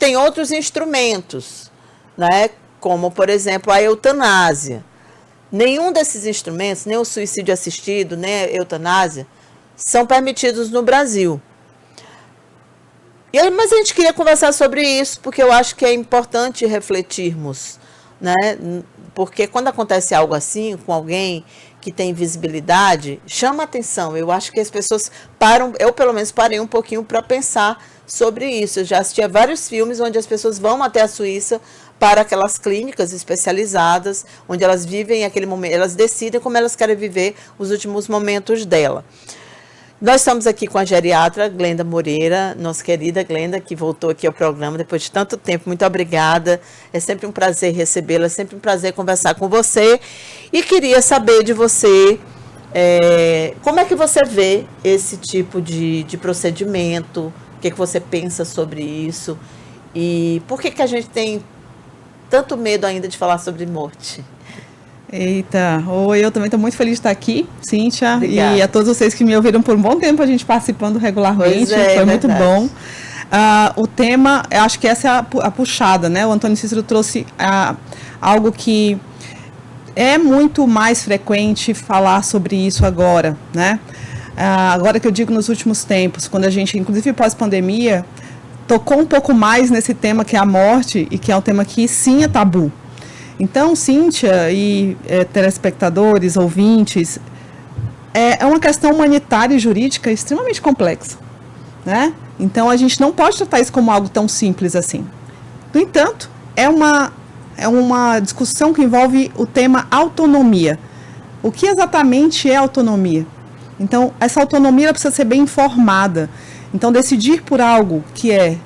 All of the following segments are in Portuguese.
tem outros instrumentos, né? Como, por exemplo, a eutanásia. Nenhum desses instrumentos, nem o suicídio assistido, nem a eutanásia, são permitidos no Brasil. Mas a gente queria conversar sobre isso, porque eu acho que é importante refletirmos, né? Porque quando acontece algo assim com alguém que tem visibilidade, chama atenção. Eu acho que as pessoas param, eu pelo menos parei um pouquinho para pensar sobre isso. Eu já assisti a vários filmes onde as pessoas vão até a Suíça para aquelas clínicas especializadas, onde elas vivem aquele momento, elas decidem como elas querem viver os últimos momentos dela. Nós estamos aqui com a geriatra Glenda Moreira, nossa querida Glenda, que voltou aqui ao programa depois de tanto tempo. Muito obrigada. É sempre um prazer recebê-la, é sempre um prazer conversar com você. E queria saber de você, como é que você vê esse tipo de procedimento, o que você pensa sobre isso e por que a gente tem tanto medo ainda de falar sobre morte? Eita, oi, eu também estou muito feliz de estar aqui, Cíntia, Obrigada. E a todos vocês que me ouviram por um bom tempo, a gente participando regularmente, foi muito bom. O tema, eu acho que essa é a puxada, né? O Antônio Cícero trouxe algo que é muito mais frequente falar sobre isso agora, né? Agora que eu digo nos últimos tempos, quando a gente, inclusive pós-pandemia, tocou um pouco mais nesse tema que é a morte, e que é um tema que sim é tabu. Então, Cíntia e telespectadores, ouvintes, é uma questão humanitária e jurídica extremamente complexa, né? Então, a gente não pode tratar isso como algo tão simples assim. No entanto, é uma discussão que envolve o tema autonomia. O que exatamente é autonomia? Então, essa autonomia ela precisa ser bem informada. Então, decidir por algo que é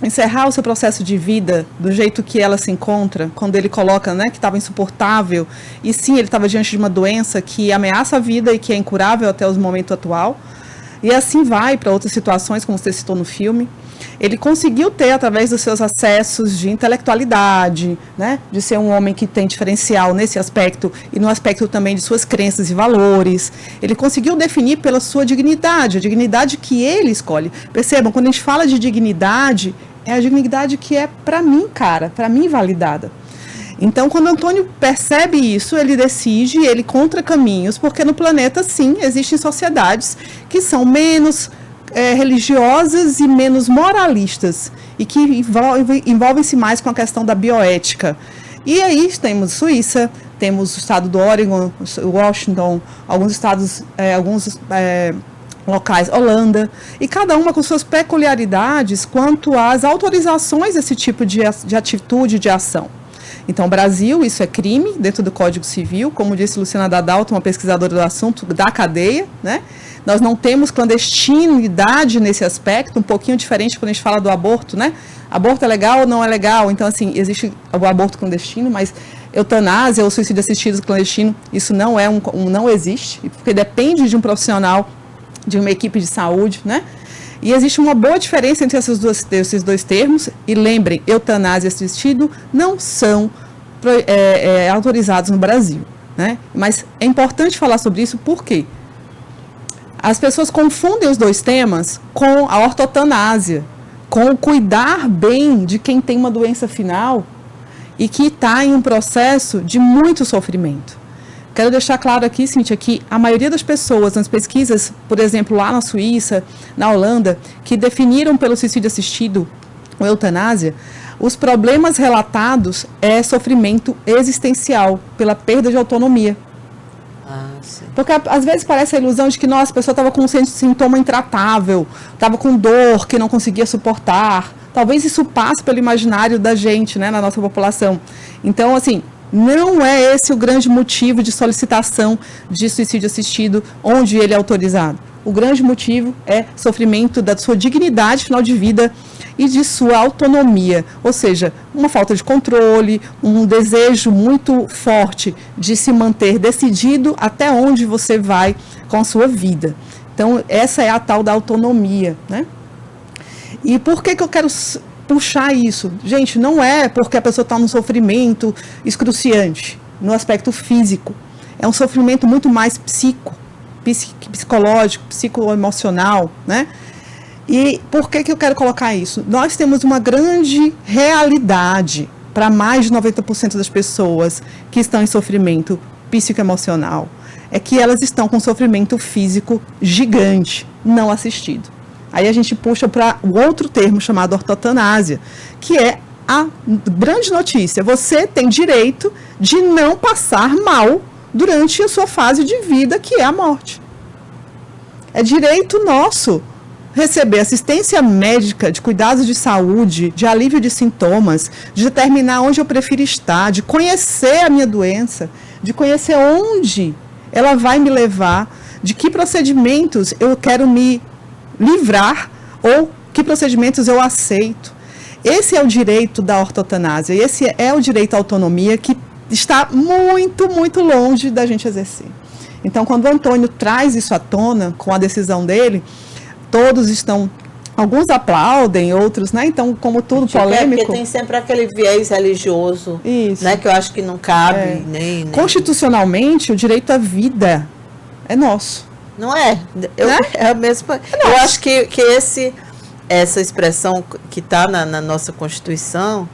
encerrar o seu processo de vida do jeito que ela se encontra, quando ele coloca, né, que estava insuportável, e sim, ele estava diante de uma doença que ameaça a vida e que é incurável até o momento atual, e assim vai para outras situações, como você citou no filme. Ele conseguiu ter, através dos seus acessos de intelectualidade, né, de ser um homem que tem diferencial nesse aspecto, e no aspecto também de suas crenças e valores, ele conseguiu definir pela sua dignidade, a dignidade que ele escolhe. Percebam, quando a gente fala de dignidade, é a dignidade que é para mim, para mim validada. Então, quando Antônio percebe isso, ele decide, ele encontra caminhos, porque no planeta, sim, existem sociedades que são menos religiosas e menos moralistas, e que envolvem-se mais com a questão da bioética. E aí temos Suíça, temos o estado do Oregon, Washington, alguns estados, locais, Holanda, e cada uma com suas peculiaridades quanto às autorizações desse tipo de atitude, de ação. Então, Brasil, isso é crime dentro do Código Civil, como disse Luciana Dadalto, uma pesquisadora do assunto da cadeia, né? Nós não temos clandestinidade nesse aspecto, um pouquinho diferente quando a gente fala do aborto, né? Aborto é legal ou não é legal? Então, assim, existe o aborto clandestino, mas eutanásia ou suicídio assistido clandestino, isso não não existe, porque depende de um profissional, de uma equipe de saúde, né? E existe uma boa diferença entre esses dois termos, e lembrem, eutanásia e assistido não são autorizados no Brasil, né? Mas é importante falar sobre isso, por quê? As pessoas confundem os dois temas com a ortotanásia, com o cuidar bem de quem tem uma doença final e que está em um processo de muito sofrimento. Quero deixar claro aqui, Cíntia, que a maioria das pessoas nas pesquisas, por exemplo, lá na Suíça, na Holanda, que definiram pelo suicídio assistido ou eutanásia, os problemas relatados é sofrimento existencial pela perda de autonomia. Porque às vezes parece a ilusão de que, nossa, a pessoa estava com um sintoma intratável, estava com dor que não conseguia suportar. Talvez isso passe pelo imaginário da gente, né, na nossa população. Então, assim, não é esse o grande motivo de solicitação de suicídio assistido onde ele é autorizado. O grande motivo é sofrimento da sua dignidade final de vida e de sua autonomia, ou seja, uma falta de controle, um desejo muito forte de se manter decidido até onde você vai com a sua vida. Então, essa é a tal da autonomia, né? E por que eu quero puxar isso? Gente, não é porque a pessoa está num sofrimento excruciante, no aspecto físico. É um sofrimento muito mais psicológico, psicoemocional, né? E por que eu quero colocar isso? Nós temos uma grande realidade para mais de 90% das pessoas que estão em sofrimento psicoemocional. É que elas estão com sofrimento físico gigante, não assistido. Aí a gente puxa para o outro termo chamado ortotanásia, que é a grande notícia. Você tem direito de não passar mal durante a sua fase de vida, que é a morte. É direito nosso receber assistência médica, de cuidados de saúde, de alívio de sintomas, de determinar onde eu prefiro estar, de conhecer a minha doença, de conhecer onde ela vai me levar, de que procedimentos eu quero me livrar ou que procedimentos eu aceito. Esse é o direito da ortotanásia, esse é o direito à autonomia que está muito, muito longe da gente exercer. Então, quando o Antônio traz isso à tona, com a decisão dele, todos estão, alguns aplaudem, outros, né? Então, como tudo polêmico. Porque tem sempre aquele viés religioso, isso, né? Que eu acho que não cabe, nem... Constitucionalmente, o direito à vida é nosso. Não é? É a mesma. Eu acho que essa expressão que está na nossa Constituição,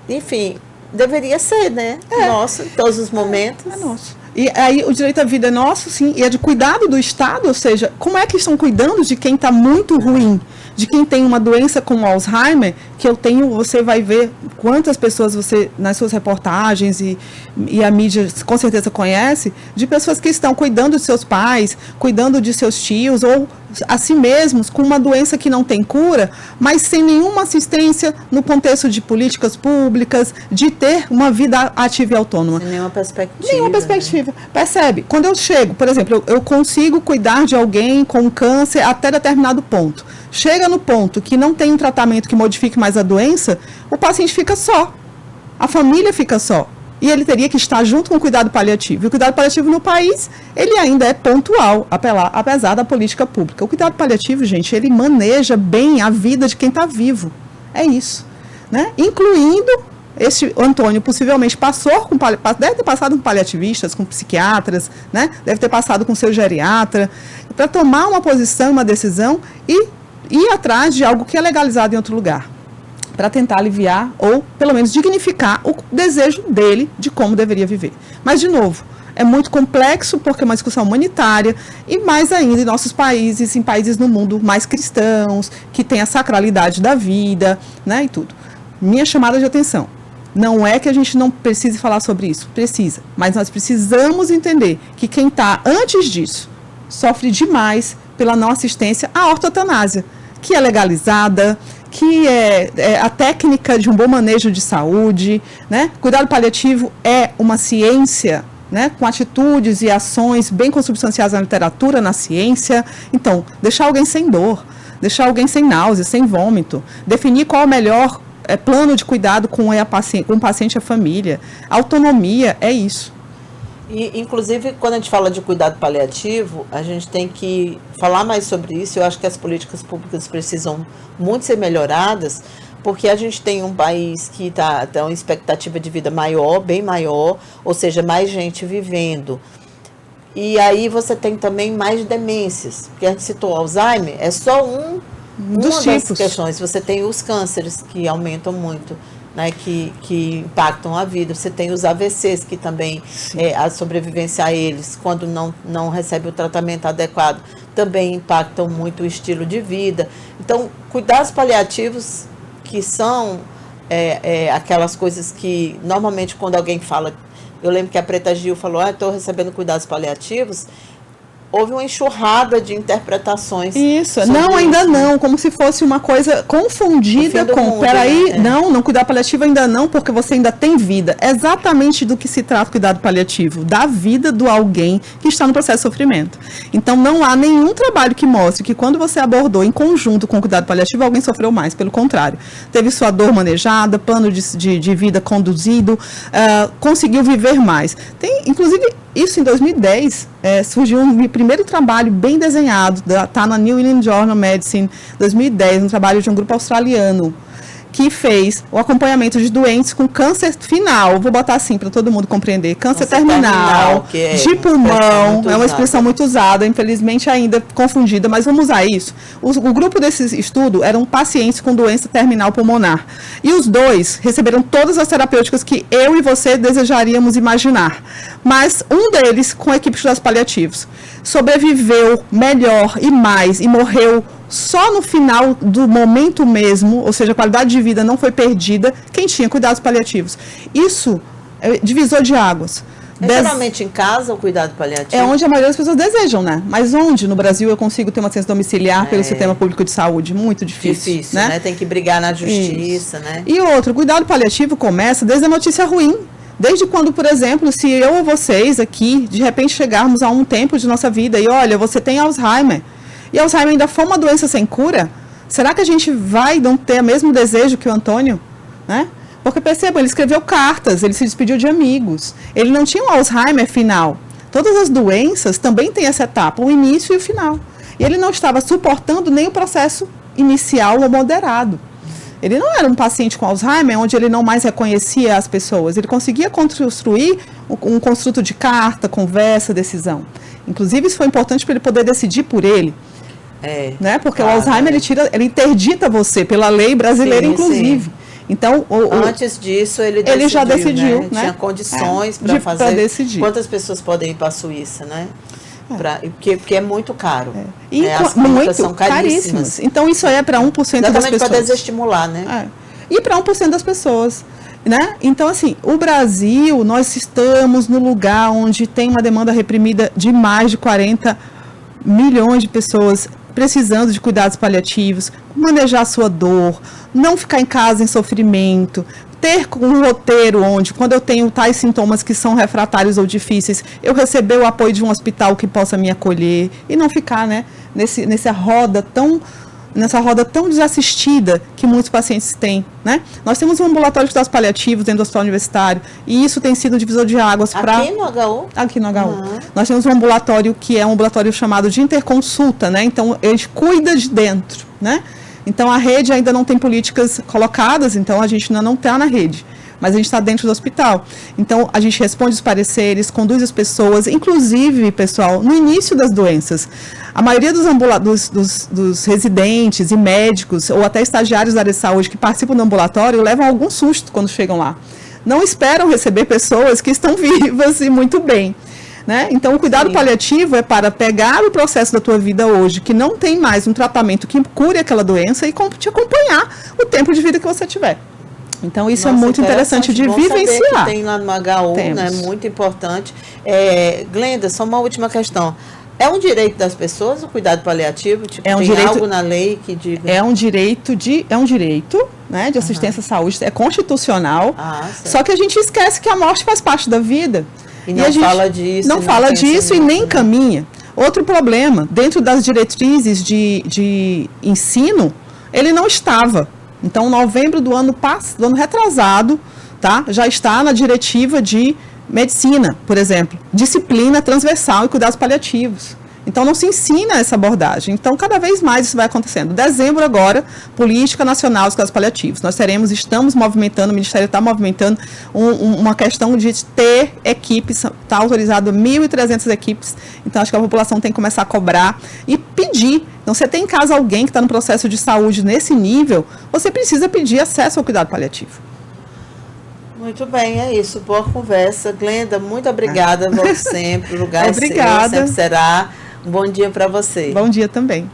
enfim, deveria ser, né? Nosso, em todos os momentos. É nosso. E aí o direito à vida é nosso, sim, e é de cuidado do Estado, ou seja, como é que estão cuidando de quem está muito ruim, de quem tem uma doença como Alzheimer, que você vai ver quantas pessoas você, nas suas reportagens e a mídia com certeza conhece, de pessoas que estão cuidando de seus pais, cuidando de seus tios, ou a si mesmos, com uma doença que não tem cura, mas sem nenhuma assistência no contexto de políticas públicas, de ter uma vida ativa e autônoma. Sem nenhuma perspectiva. Nenhuma perspectiva. Né? Percebe? Quando eu chego, por exemplo, eu consigo cuidar de alguém com câncer até determinado ponto. Chega no ponto que não tem um tratamento que modifique mais a doença, o paciente fica só. A família fica só. E ele teria que estar junto com o cuidado paliativo. E o cuidado paliativo no país, ele ainda é pontual, apesar da política pública. O cuidado paliativo, gente, ele maneja bem a vida de quem está vivo. É isso. Né? Incluindo, esse Antônio possivelmente deve ter passado com paliativistas, com psiquiatras, né? Deve ter passado com seu geriatra, para tomar uma posição, uma decisão e ir atrás de algo que é legalizado em outro lugar, para tentar aliviar ou, pelo menos, dignificar o desejo dele de como deveria viver. Mas, de novo, é muito complexo porque é uma discussão humanitária e, mais ainda, em nossos países, em países no mundo mais cristãos, que tem a sacralidade da vida, né, e tudo. Minha chamada de atenção. Não é que a gente não precise falar sobre isso, precisa, mas nós precisamos entender que quem está antes disso sofre demais pela não assistência à ortotanásia, que é legalizada, que é a técnica de um bom manejo de saúde, né? Cuidado paliativo é uma ciência, né? Com atitudes e ações bem consubstanciadas na literatura, na ciência. Então, deixar alguém sem dor, deixar alguém sem náusea, sem vômito, definir qual é o melhor plano de cuidado com o paciente e a família. Autonomia é isso. E, inclusive, quando a gente fala de cuidado paliativo, a gente tem que falar mais sobre isso. Eu acho que as políticas públicas precisam muito ser melhoradas, porque a gente tem um país que tem uma expectativa de vida maior, bem maior, ou seja, mais gente vivendo. E aí você tem também mais demências, porque a gente citou Alzheimer, é só uma das questões. Você tem os cânceres, que aumentam muito, né, que impactam a vida. Você tem os AVCs, que também a sobrevivência a eles, quando não recebe o tratamento adequado, também impactam muito o estilo de vida. Então, cuidados paliativos, que são aquelas coisas que, normalmente, quando alguém fala... Eu lembro que a Preta Gil falou, estou recebendo cuidados paliativos. Houve uma enxurrada de interpretações. Isso, não, ainda não, como se fosse uma coisa confundida com, peraí, não, cuidado paliativo ainda não, porque você ainda tem vida. É exatamente do que se trata o cuidado paliativo, da vida do alguém que está no processo de sofrimento. Então, não há nenhum trabalho que mostre que quando você abordou em conjunto com o cuidado paliativo, alguém sofreu mais, pelo contrário. Teve sua dor manejada, plano de vida conduzido, conseguiu viver mais. Tem, inclusive, isso em 2010, surgiu um primeiro trabalho bem desenhado, está na New England Journal of Medicine, 2010, um trabalho de um grupo australiano, que fez o acompanhamento de doentes com câncer final, vou botar assim para todo mundo compreender, câncer terminal de pulmão, é uma expressão muito usada, infelizmente ainda confundida, mas vamos usar isso. O grupo desse estudo eram pacientes com doença terminal pulmonar, e os dois receberam todas as terapêuticas que eu e você desejaríamos imaginar, mas um deles, com a equipe de cuidados paliativos, sobreviveu melhor e mais, e morreu só no final do momento mesmo, ou seja, a qualidade de vida não foi perdida, quem tinha cuidados paliativos. Isso é divisor de águas. Geralmente em casa o cuidado paliativo? É onde a maioria das pessoas desejam, né? Mas onde no Brasil eu consigo ter uma assistência domiciliar pelo sistema público de saúde? Muito difícil. Difícil, né? Tem que brigar na justiça, né? E outro, o cuidado paliativo começa desde a notícia ruim. Desde quando, por exemplo, se eu ou vocês aqui, de repente chegarmos a um tempo de nossa vida e olha, você tem Alzheimer, e Alzheimer ainda for uma doença sem cura, será que a gente vai não ter o mesmo desejo que o Antônio? Né? Porque percebam, ele escreveu cartas, ele se despediu de amigos, ele não tinha um Alzheimer final. Todas as doenças também têm essa etapa, o início e o final. E ele não estava suportando nem o processo inicial ou moderado. Ele não era um paciente com Alzheimer, onde ele não mais reconhecia as pessoas. Ele conseguia construir um construto de carta, conversa, decisão. Inclusive, isso foi importante para ele poder decidir por ele. Né? Porque o Alzheimer, ele interdita você, pela lei brasileira, inclusive. Sim. Então, antes disso, ele já decidiu. Né? Tinha condições para fazer. Pra decidir. Quantas pessoas podem ir para a Suíça, né? Porque é muito caro. As contas são caríssimas. Então, isso aí é para 1% das pessoas. Exatamente para desestimular, né? E para 1% das pessoas. Né? Então, assim, o Brasil, nós estamos no lugar onde tem uma demanda reprimida de mais de 40 milhões de pessoas precisando de cuidados paliativos, manejar a sua dor, não ficar em casa em sofrimento, ter um roteiro onde, quando eu tenho tais sintomas que são refratários ou difíceis, eu receber o apoio de um hospital que possa me acolher e não ficar, né, nessa roda tão desassistida que muitos pacientes têm, né? Nós temos um ambulatório de cuidados paliativos dentro do hospital universitário e isso tem sido um divisor de águas para... Aqui no HU? Aqui no HU. Nós temos um ambulatório que é um ambulatório chamado de interconsulta, né? Então, a gente cuida de dentro, né? Então, a rede ainda não tem políticas colocadas, então a gente ainda não está na rede. Mas a gente está dentro do hospital. Então, a gente responde os pareceres, conduz as pessoas, inclusive, pessoal, no início das doenças. A maioria dos residentes e médicos, ou até estagiários da área de saúde que participam do ambulatório, levam algum susto quando chegam lá. Não esperam receber pessoas que estão vivas e muito bem. Né? Então, o cuidado paliativo é para pegar o processo da tua vida hoje, que não tem mais um tratamento que cure aquela doença, e te acompanhar o tempo de vida que você tiver. Então, isso é muito interessante de vivenciar. Que tem lá no HU, né? Muito importante. Glenda, só uma última questão. É um direito das pessoas o cuidado paliativo? Tipo, tem algo na lei que diga? É um direito, né, de assistência à saúde, é constitucional. Só que a gente esquece que a morte faz parte da vida. E não fala disso. Não fala disso e nem caminha. Outro problema, dentro das diretrizes de ensino, ele não estava. Então, novembro do ano retrasado, tá, já está na diretiva de medicina, por exemplo, disciplina transversal e cuidados paliativos. Então, não se ensina essa abordagem. Então, cada vez mais isso vai acontecendo. Dezembro agora, Política Nacional dos Cuidados Paliativos. Nós estamos movimentando, o Ministério está movimentando uma questão de ter equipes, está autorizado 1.300 equipes. Então, acho que a população tem que começar a cobrar e pedir. Então, você tem em casa alguém que está no processo de saúde nesse nível, você precisa pedir acesso ao cuidado paliativo. Muito bem, é isso. Boa conversa. Glenda, muito obrigada. Volte sempre. O lugar obrigada. Seu, sempre será. Um bom dia para você. Bom dia também.